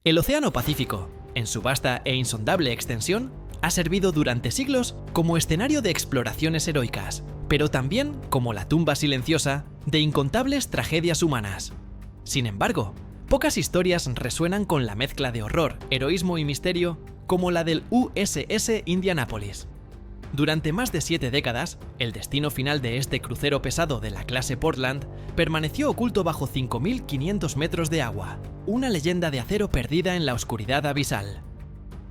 El Océano Pacífico, en su vasta e insondable extensión, ha servido durante siglos como escenario de exploraciones heroicas, pero también como la tumba silenciosa de incontables tragedias humanas. Sin embargo, pocas historias resuenan con la mezcla de horror, heroísmo y misterio como la del USS Indianapolis. Durante más de 7 décadas, el destino final de este crucero pesado de la clase Portland permaneció oculto bajo 5.500 metros de agua, una leyenda de acero perdida en la oscuridad abisal.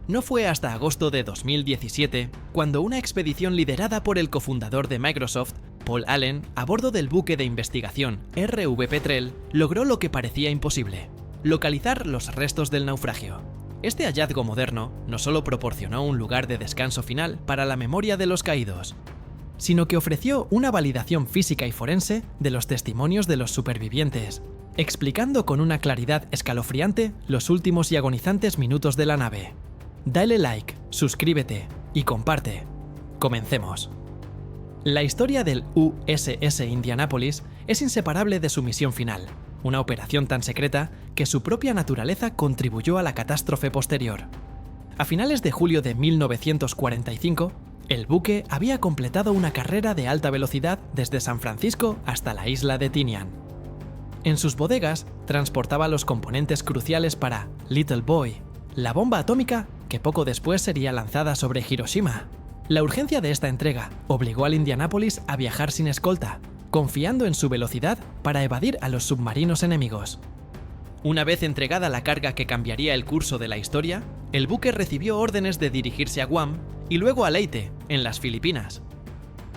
No fue hasta agosto de 2017 cuando una expedición liderada por el cofundador de Microsoft, Paul Allen, a bordo del buque de investigación RV Petrel, logró lo que parecía imposible: localizar los restos del naufragio. Este hallazgo moderno no solo proporcionó un lugar de descanso final para la memoria de los caídos, sino que ofreció una validación física y forense de los testimonios de los supervivientes, explicando con una claridad escalofriante los últimos y agonizantes minutos de la nave. Dale like, suscríbete y comparte. Comencemos. La historia del USS Indianapolis es inseparable de su misión final, una operación tan secreta que su propia naturaleza contribuyó a la catástrofe posterior. A finales de julio de 1945, el buque había completado una carrera de alta velocidad desde San Francisco hasta la isla de Tinian. En sus bodegas transportaba los componentes cruciales para Little Boy, la bomba atómica que poco después sería lanzada sobre Hiroshima. La urgencia de esta entrega obligó al Indianapolis a viajar sin escolta, confiando en su velocidad para evadir a los submarinos enemigos. Una vez entregada la carga que cambiaría el curso de la historia, el buque recibió órdenes de dirigirse a Guam y luego a Leyte, en las Filipinas.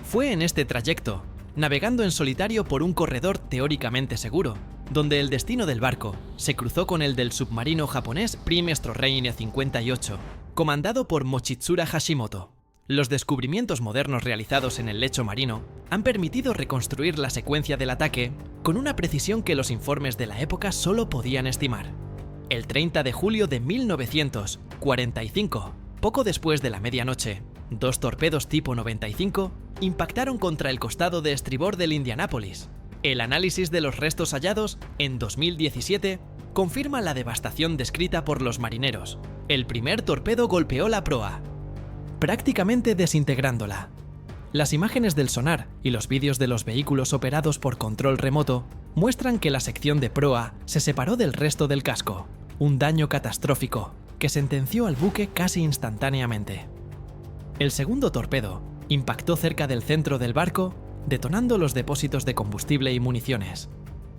Fue en este trayecto, navegando en solitario por un corredor teóricamente seguro, donde el destino del barco se cruzó con el del submarino japonés Primestro Reine 58, comandado por Mochitsura Hashimoto. Los descubrimientos modernos realizados en el lecho marino han permitido reconstruir la secuencia del ataque con una precisión que los informes de la época solo podían estimar. El 30 de julio de 1945, poco después de la medianoche, 2 torpedos tipo 95 impactaron contra el costado de estribor del Indianapolis. El análisis de los restos hallados en 2017 confirma la devastación descrita por los marineros. El primer torpedo golpeó la proa, prácticamente desintegrándola. Las imágenes del sonar y los vídeos de los vehículos operados por control remoto muestran que la sección de proa se separó del resto del casco, un daño catastrófico que sentenció al buque casi instantáneamente. El segundo torpedo impactó cerca del centro del barco, detonando los depósitos de combustible y municiones.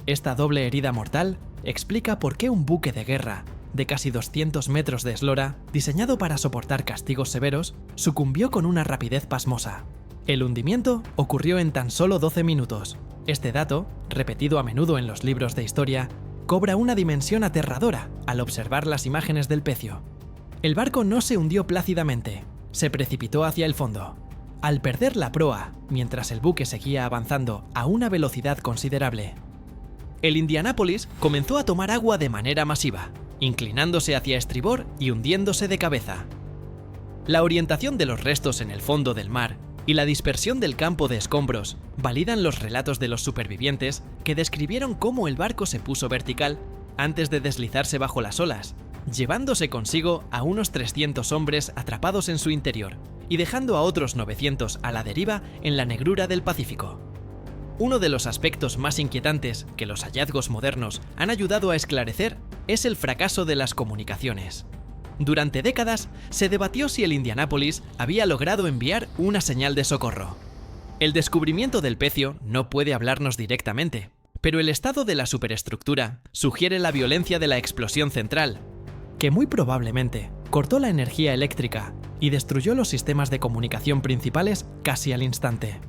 Esta doble herida mortal explica por qué un buque de guerra de casi 200 metros de eslora, diseñado para soportar castigos severos, sucumbió con una rapidez pasmosa. El hundimiento ocurrió en tan solo 12 minutos. Este dato, repetido a menudo en los libros de historia, cobra una dimensión aterradora al observar las imágenes del pecio. El barco no se hundió plácidamente, se precipitó hacia el fondo. Al perder la proa, mientras el buque seguía avanzando a una velocidad considerable, el Indianapolis comenzó a tomar agua de manera masiva, inclinándose hacia estribor y hundiéndose de cabeza. La orientación de los restos en el fondo del mar y la dispersión del campo de escombros validan los relatos de los supervivientes que describieron cómo el barco se puso vertical antes de deslizarse bajo las olas, llevándose consigo a unos 300 hombres atrapados en su interior y dejando a otros 900 a la deriva en la negrura del Pacífico. Uno de los aspectos más inquietantes que los hallazgos modernos han ayudado a esclarecer es el fracaso de las comunicaciones. Durante décadas se debatió si el Indianapolis había logrado enviar una señal de socorro. El descubrimiento del pecio no puede hablarnos directamente, pero el estado de la superestructura sugiere la violencia de la explosión central, que muy probablemente cortó la energía eléctrica y destruyó los sistemas de comunicación principales casi al instante.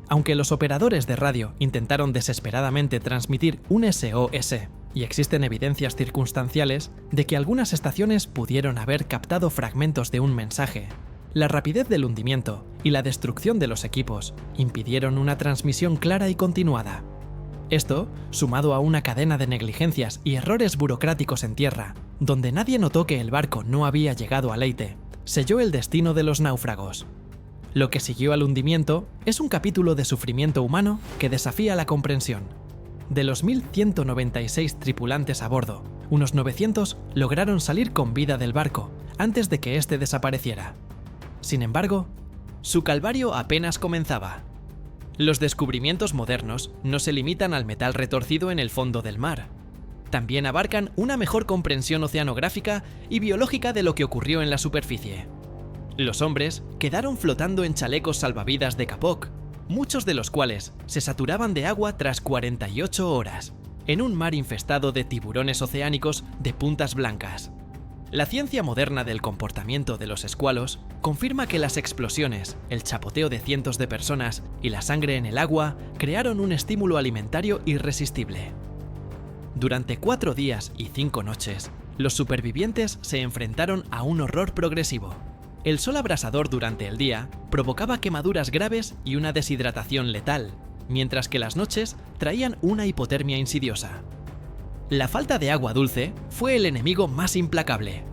Aunque los operadores de radio intentaron desesperadamente transmitir un SOS, y existen evidencias circunstanciales de que algunas estaciones pudieron haber captado fragmentos de un mensaje, la rapidez del hundimiento y la destrucción de los equipos impidieron una transmisión clara y continuada. Esto, sumado a una cadena de negligencias y errores burocráticos en tierra, donde nadie notó que el barco no había llegado a Leyte, selló el destino de los náufragos. Lo que siguió al hundimiento es un capítulo de sufrimiento humano que desafía la comprensión. De los 1.196 tripulantes a bordo, Unos 900 lograron salir con vida del barco antes de que éste desapareciera. Sin embargo, su calvario apenas comenzaba. Los descubrimientos modernos no se limitan al metal retorcido en el fondo del mar. También abarcan una mejor comprensión oceanográfica y biológica de lo que ocurrió en la superficie. Los hombres quedaron flotando en chalecos salvavidas de Kapok, muchos de los cuales se saturaban de agua tras 48 horas, en un mar infestado de tiburones oceánicos de puntas blancas. La ciencia moderna del comportamiento de los escualos confirma que las explosiones, el chapoteo de cientos de personas y la sangre en el agua crearon un estímulo alimentario irresistible. Durante 4 días y 5 noches, los supervivientes se enfrentaron a un horror progresivo. El sol abrasador durante el día provocaba quemaduras graves y una deshidratación letal, mientras que las noches traían una hipotermia insidiosa. La falta de agua dulce fue el enemigo más implacable.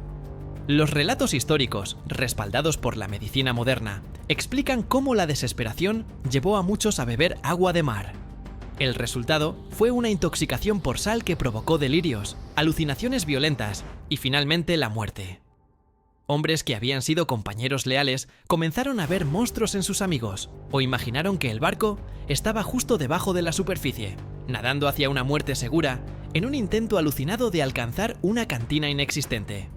Los relatos históricos, respaldados por la medicina moderna, explican cómo la desesperación llevó a muchos a beber agua de mar. El resultado fue una intoxicación por sal que provocó delirios, alucinaciones violentas y finalmente la muerte. Hombres que habían sido compañeros leales comenzaron a ver monstruos en sus amigos o imaginaron que el barco estaba justo debajo de la superficie, nadando hacia una muerte segura en un intento alucinado de alcanzar una cantina inexistente.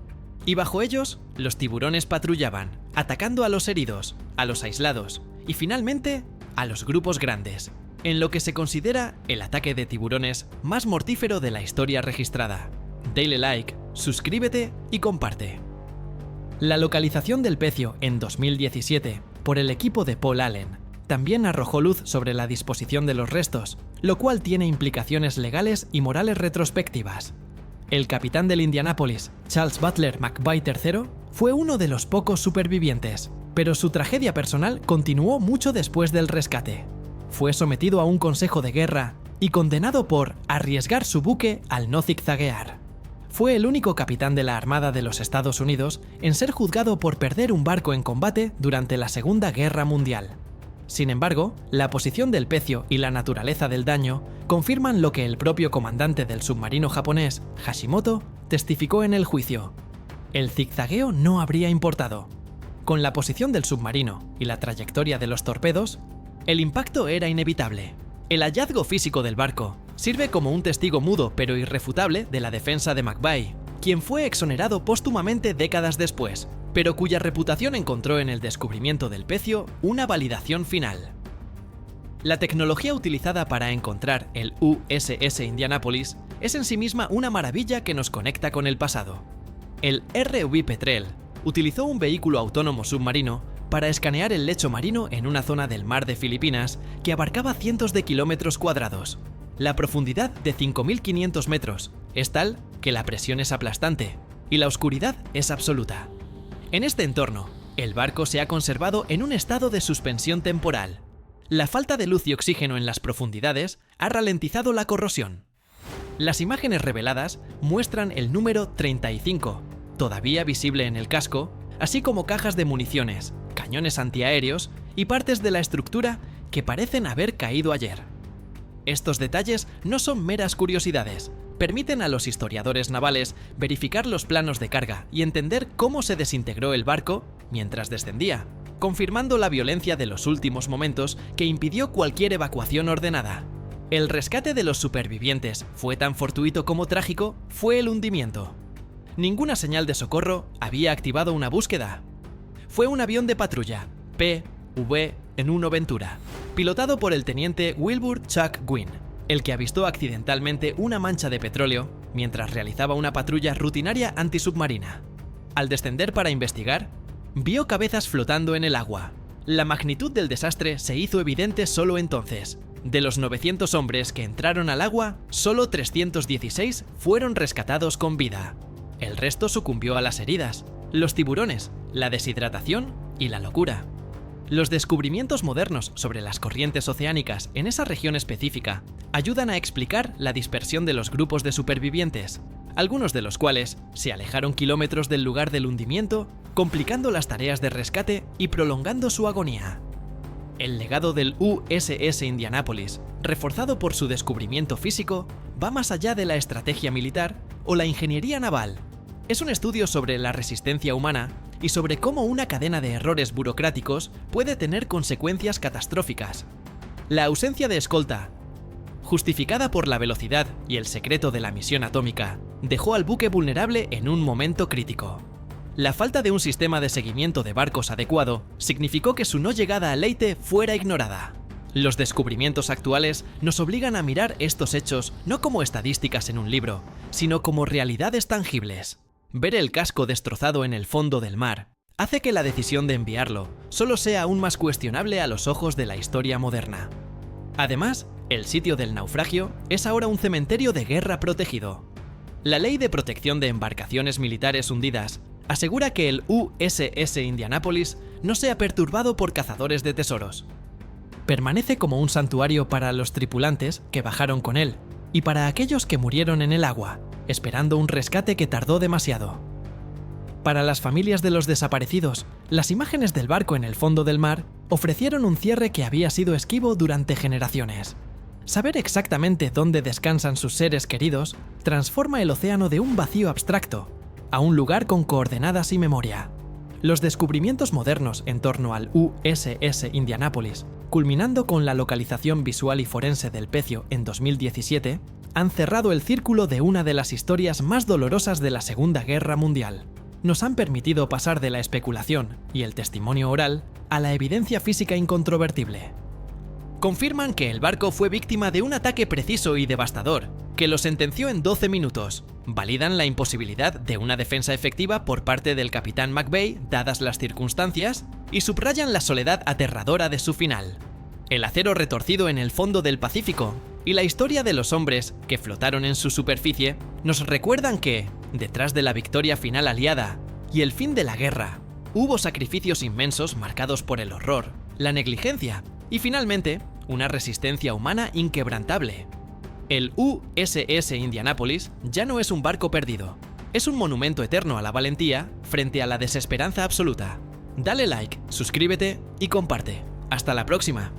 Y bajo ellos, los tiburones patrullaban, atacando a los heridos, a los aislados y finalmente a los grupos grandes, en lo que se considera el ataque de tiburones más mortífero de la historia registrada. Dale like, suscríbete y comparte. La localización del pecio en 2017 por el equipo de Paul Allen también arrojó luz sobre la disposición de los restos, lo cual tiene implicaciones legales y morales retrospectivas. El capitán del Indianapolis, Charles Butler McVay III, fue uno de los pocos supervivientes, pero su tragedia personal continuó mucho después del rescate. Fue sometido a un consejo de guerra y condenado por arriesgar su buque al no zigzaguear. Fue el único capitán de la Armada de los Estados Unidos en ser juzgado por perder un barco en combate durante la Segunda Guerra Mundial. Sin embargo, la posición del pecio y la naturaleza del daño confirman lo que el propio comandante del submarino japonés, Hashimoto, testificó en el juicio. El zigzagueo no habría importado. Con la posición del submarino y la trayectoria de los torpedos, el impacto era inevitable. El hallazgo físico del barco sirve como un testigo mudo pero irrefutable de la defensa de McVay, quien fue exonerado póstumamente décadas después, pero cuya reputación encontró en el descubrimiento del pecio una validación final. La tecnología utilizada para encontrar el USS Indianapolis es en sí misma una maravilla que nos conecta con el pasado. El RV Petrel utilizó un vehículo autónomo submarino para escanear el lecho marino en una zona del mar de Filipinas que abarcaba cientos de kilómetros cuadrados. La profundidad de 5.500 metros es tal que la presión es aplastante y la oscuridad es absoluta. En este entorno, el barco se ha conservado en un estado de suspensión temporal. La falta de luz y oxígeno en las profundidades ha ralentizado la corrosión. Las imágenes reveladas muestran el número 35, todavía visible en el casco, así como cajas de municiones, cañones antiaéreos y partes de la estructura que parecen haber caído ayer. Estos detalles no son meras curiosidades, permiten a los historiadores navales verificar los planos de carga y entender cómo se desintegró el barco mientras descendía, confirmando la violencia de los últimos momentos que impidió cualquier evacuación ordenada. El rescate de los supervivientes fue tan fortuito como trágico fue el hundimiento. Ninguna señal de socorro había activado una búsqueda. Fue un avión de patrulla, PV-1 Ventura, pilotado por el teniente Wilbur Chuck Gwynn, el que avistó accidentalmente una mancha de petróleo mientras realizaba una patrulla rutinaria antisubmarina. Al descender para investigar, vio cabezas flotando en el agua. La magnitud del desastre se hizo evidente solo entonces. De los 900 hombres que entraron al agua, solo 316 fueron rescatados con vida. El resto sucumbió a las heridas, los tiburones, la deshidratación y la locura. Los descubrimientos modernos sobre las corrientes oceánicas en esa región específica ayudan a explicar la dispersión de los grupos de supervivientes, algunos de los cuales se alejaron kilómetros del lugar del hundimiento, complicando las tareas de rescate y prolongando su agonía. El legado del USS Indianapolis, reforzado por su descubrimiento físico, va más allá de la estrategia militar o la ingeniería naval. Es un estudio sobre la resistencia humana y sobre cómo una cadena de errores burocráticos puede tener consecuencias catastróficas. La ausencia de escolta, justificada por la velocidad y el secreto de la misión atómica, dejó al buque vulnerable en un momento crítico. La falta de un sistema de seguimiento de barcos adecuado significó que su no llegada a Leyte fuera ignorada. Los descubrimientos actuales nos obligan a mirar estos hechos no como estadísticas en un libro, sino como realidades tangibles. Ver el casco destrozado en el fondo del mar hace que la decisión de enviarlo solo sea aún más cuestionable a los ojos de la historia moderna. Además, el sitio del naufragio es ahora un cementerio de guerra protegido. La Ley de Protección de Embarcaciones Militares Hundidas asegura que el USS Indianapolis no sea perturbado por cazadores de tesoros. Permanece como un santuario para los tripulantes que bajaron con él y para aquellos que murieron en el agua, esperando un rescate que tardó demasiado. Para las familias de los desaparecidos, las imágenes del barco en el fondo del mar ofrecieron un cierre que había sido esquivo durante generaciones. Saber exactamente dónde descansan sus seres queridos transforma el océano de un vacío abstracto a un lugar con coordenadas y memoria. Los descubrimientos modernos en torno al USS Indianapolis, culminando con la localización visual y forense del pecio en 2017, han cerrado el círculo de una de las historias más dolorosas de la Segunda Guerra Mundial. Nos han permitido pasar de la especulación y el testimonio oral a la evidencia física incontrovertible. Confirman que el barco fue víctima de un ataque preciso y devastador, que lo sentenció en 12 minutos. Validan la imposibilidad de una defensa efectiva por parte del capitán McVeigh, dadas las circunstancias, y subrayan la soledad aterradora de su final. El acero retorcido en el fondo del Pacífico y la historia de los hombres que flotaron en su superficie nos recuerdan que, detrás de la victoria final aliada y el fin de la guerra, hubo sacrificios inmensos marcados por el horror, la negligencia y finalmente una resistencia humana inquebrantable. El USS Indianapolis ya no es un barco perdido, es un monumento eterno a la valentía frente a la desesperanza absoluta. Dale like, suscríbete y comparte. ¡Hasta la próxima!